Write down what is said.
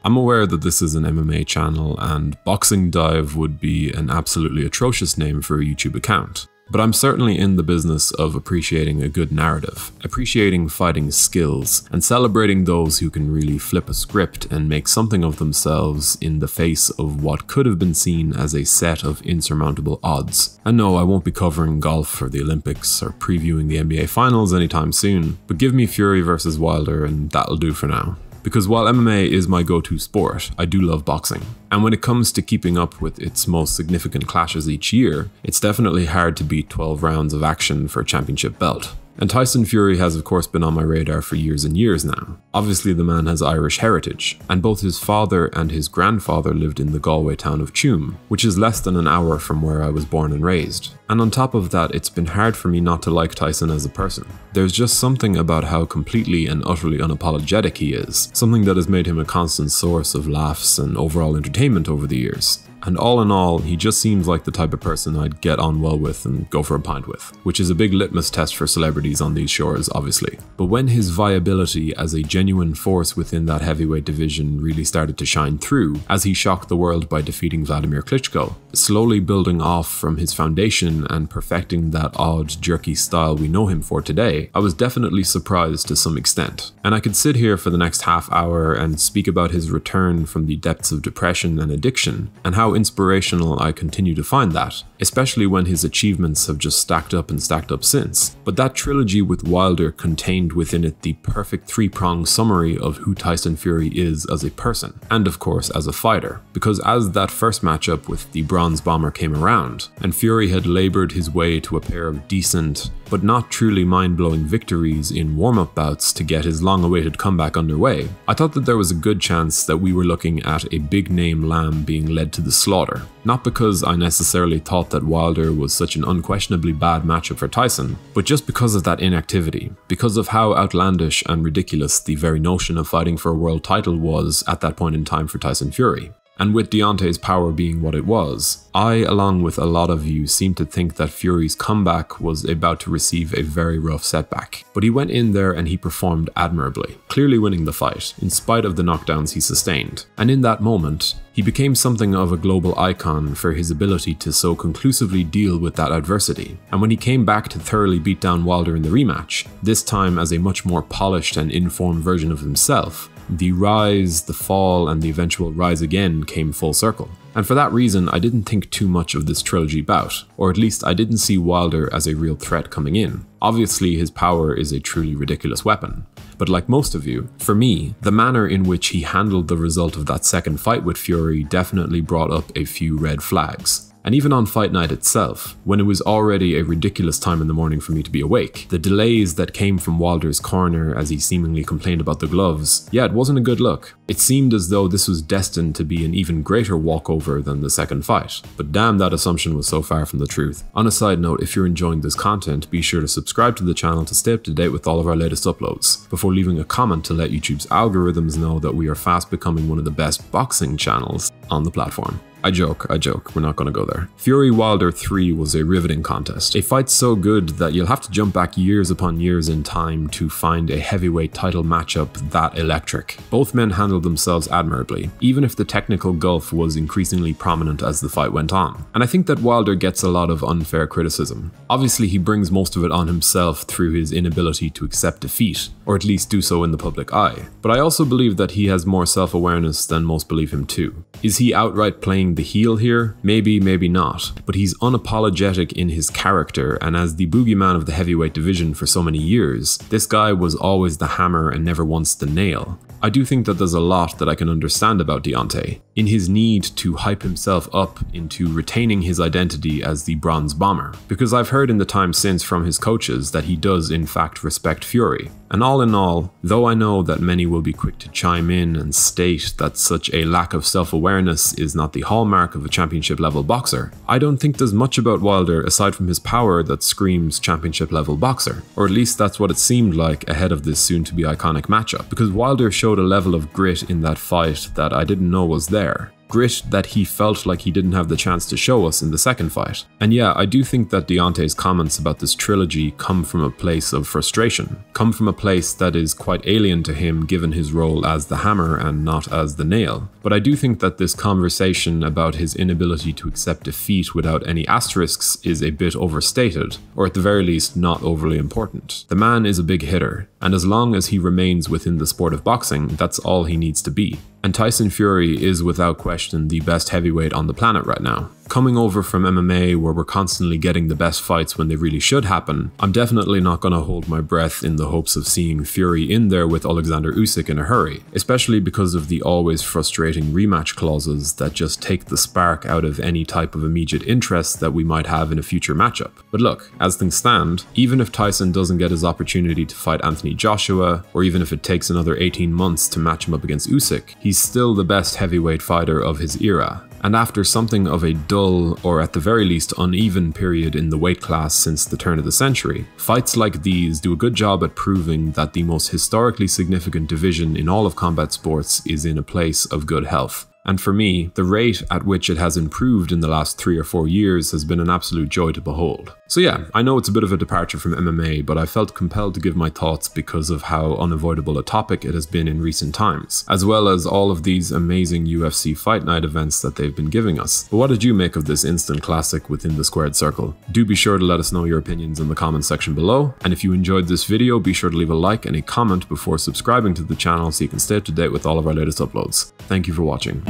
I'm aware that this is an MMA channel and Boxing Dive would be an absolutely atrocious name for a YouTube account. But I'm certainly in the business of appreciating a good narrative, appreciating fighting skills, and celebrating those who can really flip a script and make something of themselves in the face of what could have been seen as a set of insurmountable odds. And no, I won't be covering golf for the Olympics or previewing the NBA Finals anytime soon, but give me Fury versus Wilder and that'll do for now. Because while MMA is my go-to sport, I do love boxing. And when it comes to keeping up with its most significant clashes each year, it's definitely hard to beat 12 rounds of action for a championship belt. And Tyson Fury has of course been on my radar for years and years now. Obviously the man has Irish heritage, and both his father and his grandfather lived in the Galway town of Tuam, which is less than an hour from where I was born and raised. And on top of that, it's been hard for me not to like Tyson as a person. There's just something about how completely and utterly unapologetic he is, something that has made him a constant source of laughs and overall entertainment over the years. And all in all, he just seems like the type of person I'd get on well with and go for a pint with, which is a big litmus test for celebrities on these shores, obviously. But when his viability as a genuine force within that heavyweight division really started to shine through, as he shocked the world by defeating Vladimir Klitschko, slowly building off from his foundation and perfecting that odd, jerky style we know him for today, I was definitely surprised to some extent. And I could sit here for the next half hour and speak about his return from the depths of depression and addiction, and how inspirational I continue to find that, especially when his achievements have just stacked up and stacked up since. But that trilogy with Wilder contained within it the perfect three-pronged summary of who Tyson Fury is as a person, and of course as a fighter, because as that first matchup with the Bronze Bomber came around, and Fury had laboured his way to a pair of decent, but not truly mind-blowing victories in warm-up bouts to get his long-awaited comeback underway, I thought that there was a good chance that we were looking at a big-name lamb being led to the slaughter. Not because I necessarily thought that Wilder was such an unquestionably bad matchup for Tyson, but just because of that inactivity, because of how outlandish and ridiculous the very notion of fighting for a world title was at that point in time for Tyson Fury. And with Deontay's power being what it was, I, along with a lot of you, seem to think that Fury's comeback was about to receive a very rough setback. But he went in there and he performed admirably, clearly winning the fight, in spite of the knockdowns he sustained. And in that moment, he became something of a global icon for his ability to so conclusively deal with that adversity. And when he came back to thoroughly beat down Wilder in the rematch, this time as a much more polished and informed version of himself, the rise, the fall, and the eventual rise again came full circle. And for that reason, I didn't think too much of this trilogy bout, or at least I didn't see Wilder as a real threat coming in. Obviously, his power is a truly ridiculous weapon. But like most of you, for me, the manner in which he handled the result of that second fight with Fury definitely brought up a few red flags. And even on fight night itself, when it was already a ridiculous time in the morning for me to be awake, the delays that came from Wilder's corner as he seemingly complained about the gloves, yeah, it wasn't a good look. It seemed as though this was destined to be an even greater walkover than the second fight, but damn, that assumption was so far from the truth. On a side note, if you're enjoying this content, be sure to subscribe to the channel to stay up to date with all of our latest uploads, before leaving a comment to let YouTube's algorithms know that we are fast becoming one of the best boxing channels on the platform. I joke, we're not gonna go there. Fury Wilder 3 was a riveting contest. A fight so good that you'll have to jump back years upon years in time to find a heavyweight title matchup that electric. Both men handled themselves admirably, even if the technical gulf was increasingly prominent as the fight went on. And I think that Wilder gets a lot of unfair criticism. Obviously he brings most of it on himself through his inability to accept defeat, or at least do so in the public eye. But I also believe that he has more self-awareness than most believe him too. Is he outright playing the heel here? Maybe, maybe not, but he's unapologetic in his character, and as the boogeyman of the heavyweight division for so many years, this guy was always the hammer and never once the nail. I do think that there's a lot that I can understand about Deontay, in his need to hype himself up into retaining his identity as the Bronze Bomber, because I've heard in the time since from his coaches that he does in fact respect Fury. And all in all, though I know that many will be quick to chime in and state that such a lack of self-awareness is not the hallmark of a championship level boxer, I don't think there's much about Wilder aside from his power that screams championship level boxer, or at least that's what it seemed like ahead of this soon to be iconic matchup, because Wilder showed a level of grit in that fight that I didn't know was there. Grit that he felt like he didn't have the chance to show us in the second fight. And yeah, I do think that Deontay's comments about this trilogy come from a place of frustration, come from a place that is quite alien to him given his role as the hammer and not as the nail. But I do think that this conversation about his inability to accept defeat without any asterisks is a bit overstated, or at the very least not overly important. The man is a big hitter, and as long as he remains within the sport of boxing, that's all he needs to be. And Tyson Fury is without question the best heavyweight on the planet right now. Coming over from MMA where we're constantly getting the best fights when they really should happen, I'm definitely not going to hold my breath in the hopes of seeing Fury in there with Alexander Usyk in a hurry, especially because of the always frustrating rematch clauses that just take the spark out of any type of immediate interest that we might have in a future matchup. But look, as things stand, even if Tyson doesn't get his opportunity to fight Anthony Joshua, or even if it takes another 18 months to match him up against Usyk, he's still the best heavyweight fighter of his era. And after something of a dull, or at the very least uneven period in the weight class since the turn of the century, fights like these do a good job at proving that the most historically significant division in all of combat sports is in a place of good health. And for me, the rate at which it has improved in the last 3 or 4 years has been an absolute joy to behold. So yeah, I know it's a bit of a departure from MMA, but I felt compelled to give my thoughts because of how unavoidable a topic it has been in recent times, as well as all of these amazing UFC Fight Night events that they've been giving us. But what did you make of this instant classic within the squared circle? Do be sure to let us know your opinions in the comments section below, and if you enjoyed this video, be sure to leave a like and a comment before subscribing to the channel so you can stay up to date with all of our latest uploads. Thank you for watching.